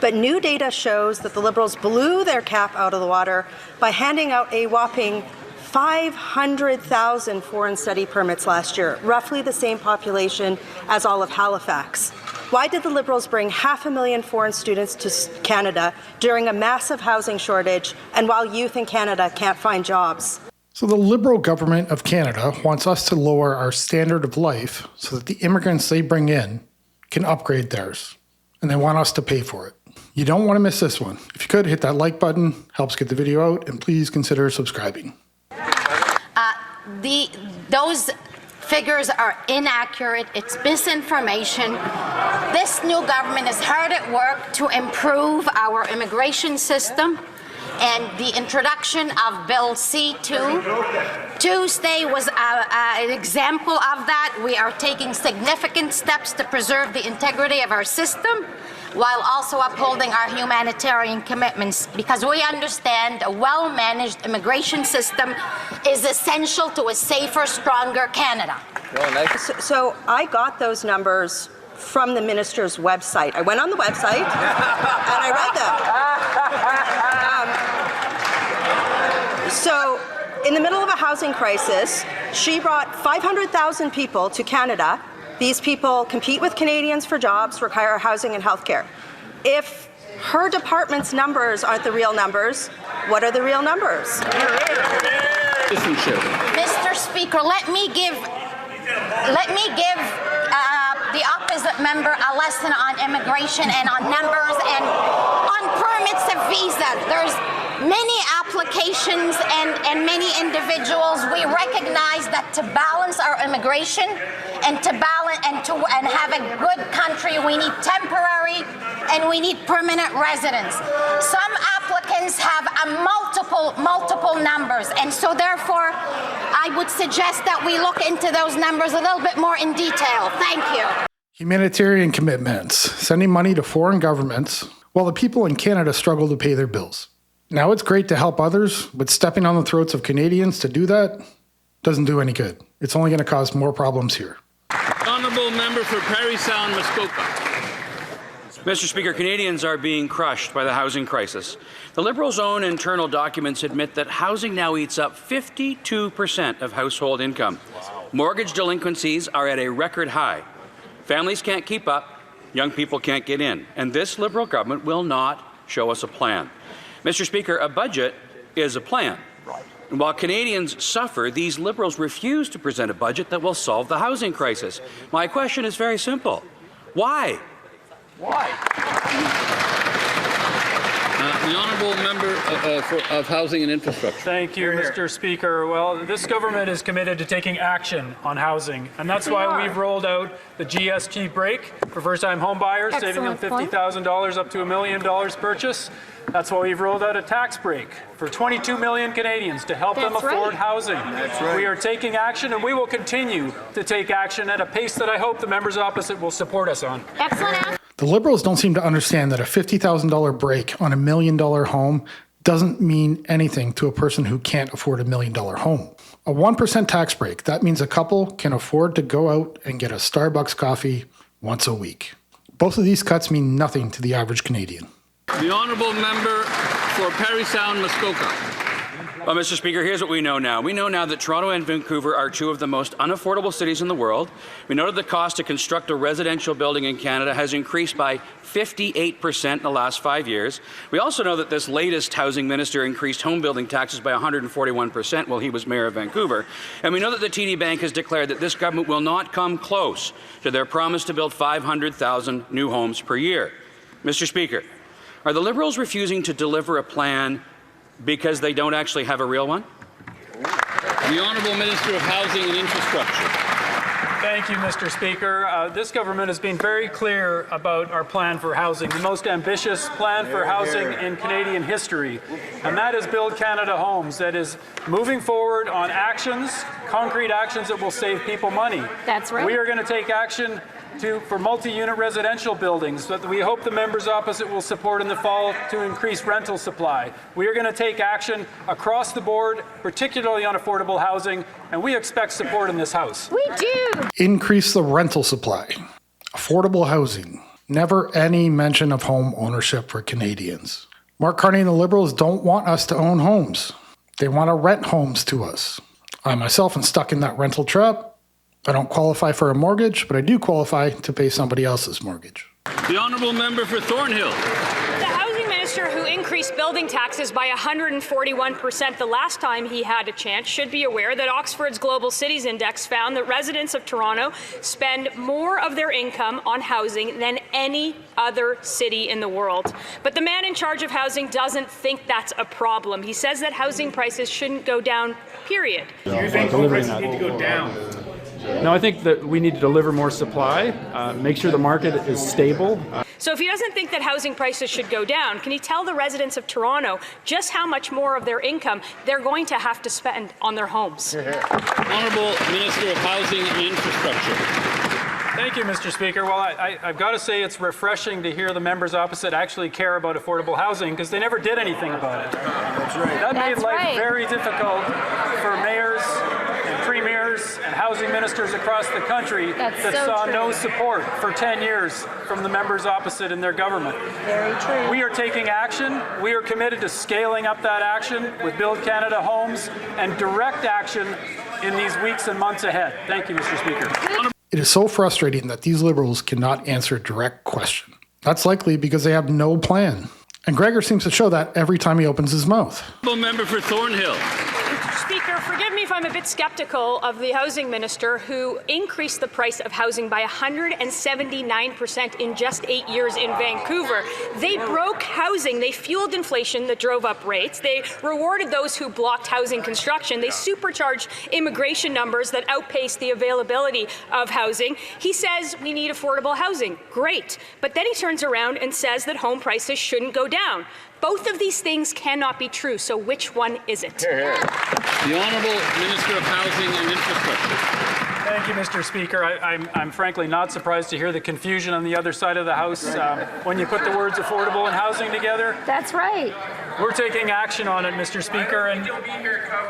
But new data shows that the Liberals blew their cap out of the water by handing out a whopping 500,000 foreign study permits last year, roughly the same population as all of Halifax. Why did the Liberals bring 500,000 foreign students to Canada during a massive housing shortage and while youth in Canada can't find jobs? So the Liberal government of Canada wants us to lower our standard of life so that the immigrants they bring in can upgrade theirs, and they want us to pay for it. You don't want to miss this one. If you could, hit that like button, helps get the video out, and please consider subscribing. Those figures are inaccurate. It's misinformation. This new government is hard at work to improve our immigration system, and the introduction of Bill C-2 Tuesday was an example of that. We are taking significant steps to preserve the integrity of our system while also upholding our humanitarian commitments, because we understand a well-managed immigration system is essential to a safer, stronger Canada. So I got those numbers from the minister's website. I went on the website and I read them. So in the middle of a housing crisis, she brought 500,000 people to Canada. These people compete with Canadians for jobs, require housing and healthcare. If her department's numbers aren't the real numbers, what are the real numbers? Mr. Speaker, let me give the opposite member a lesson on immigration and on numbers and on permits of visa. There's many applications and many individuals. We recognize that to balance our immigration and to balance and have a good country, we need temporary and we need permanent residents. Some applicants have multiple numbers, and so therefore I would suggest that we look into those numbers a little bit more in detail. Thank you. Humanitarian commitments, sending money to foreign governments while the people in Canada struggle to pay their bills. Now, it's great to help others, but stepping on the throats of Canadians to do that doesn't do any good. It's only going to cause more problems here. Honourable member for Parry Sound, Muskoka. Mr. Speaker, Canadians are being crushed by the housing crisis. The Liberals' own internal documents admit that housing now eats up 52% of household income. Wow. Mortgage delinquencies are at a record high. Families can't keep up, young people can't get in, and this Liberal government will not show us a plan. Mr. Speaker, a budget is a plan. And while Canadians suffer, these Liberals refuse to present a budget that will solve the housing crisis. My question is very simple. Why? Why? The honourable member of Housing and Infrastructure. Thank you, Mr. Speaker. Well, this government is committed to taking action on housing, and that's why we've rolled out the GST break for first-time home buyers, saving them $50,000 up to $1 million purchase. That's why we've rolled out a tax break for 22 million Canadians to help them afford housing. That's right. We are taking action, and we will continue to take action at a pace that I hope the members opposite will support us on. Excellent. The Liberals don't seem to understand that a $50,000 break on $1 million home doesn't mean anything to a person who can't afford $1 million home. A 1% tax break, that means a couple can afford to go out and get a Starbucks coffee once a week. Both of these cuts mean nothing to the average Canadian. The honourable member for Parry Sound, Muskoka. Well, Mr. Speaker, here's what we know now. We know now that Toronto and Vancouver are two of the most unaffordable cities in the world. We know that the cost to construct a residential building in Canada has increased by 58% in the last 5 years. We also know that this latest housing minister increased home building taxes by 141% while he was mayor of Vancouver. And we know that the TD Bank has declared that this government will not come close to their promise to build 500,000 new homes per year. Mr. Speaker, are the Liberals refusing to deliver a plan because they don't actually have a real one? The Honourable Minister of Housing and Infrastructure. Thank you, Mr. Speaker. This government has been very clear about our plan for housing, the most ambitious plan for housing in Canadian history, and that is Build Canada Homes, that is moving forward on actions, concrete actions that will save people money. That's right. We are going to take action for multi-unit residential buildings that we hope the members opposite will support in the fall to increase rental supply. We are going to take action across the board, particularly on affordable housing, and we expect support in this House. We do. Increase the rental supply, affordable housing, Never any mention of home ownership for Canadians. Mark Carney and the Liberals don't want us to own homes. They want to rent homes to us. I myself am stuck in that rental trap. I don't qualify for a mortgage, but I do qualify to pay somebody else's mortgage. The honourable member for Thornhill. The housing minister who increased building taxes by 141% the last time he had a chance should be aware that Oxford's Global Cities Index found that residents of Toronto spend more of their income on housing than any other city in the world. But the man in charge of housing doesn't think that's a problem. He says that housing prices shouldn't go down, period. Do you think home prices need to go down? No, I think that we need to deliver more supply, make sure the market is stable. So if he doesn't think that housing prices should go down, can he tell the residents of Toronto just how much more of their income they're going to have to spend on their homes? Honourable Minister of Housing and Infrastructure. Thank you, Mr. Speaker. Well, I've got to say it's refreshing to hear the members opposite actually care about affordable housing because they never did anything about it. That's right. That made life very difficult for mayors and premiers and housing ministers across the country that saw no support for 10 years from the members opposite in their government. Very true. We are taking action. We are committed to scaling up that action with Build Canada Homes and direct action in these weeks and months ahead. Thank you, Mr. Speaker. It is so frustrating that these Liberals cannot answer a direct question. That's likely because they have no plan. And Gregor seems to show that every time he opens his mouth. Honourable member for Thornhill. Speaker, forgive me if I'm a bit skeptical of the housing minister who increased the price of housing by 179% in just 8 years in Vancouver. They broke housing. They fueled inflation that drove up rates. They rewarded those who blocked housing construction. They supercharged immigration numbers that outpaced the availability of housing. He says we need affordable housing. Great. But then he turns around and says that home prices shouldn't go down. Both of these things cannot be true, so which one is it? The Honourable Minister of Housing and Infrastructure. Thank you, Mr. Speaker. I'm frankly not surprised to hear the confusion on the other side of the House when you put the words affordable and housing together. That's right. We're taking action on it, Mr. Speaker, and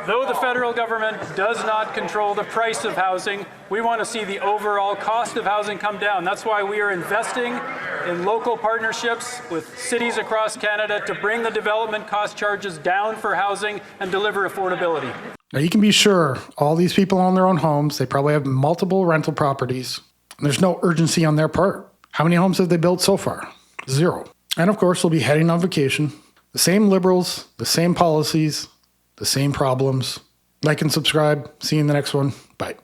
though the federal government does not control the price of housing, we want to see the overall cost of housing come down. That's why we are investing in local partnerships with cities across Canada to bring the development cost charges down for housing and deliver affordability. Now you can be sure all these people own their own homes. They probably have multiple rental properties. And there's no urgency on their part. How many homes have they built so far? 0. And of course, they'll be heading on vacation. The same Liberals, the same policies, the same problems. Like and subscribe. See you in the next one. Bye.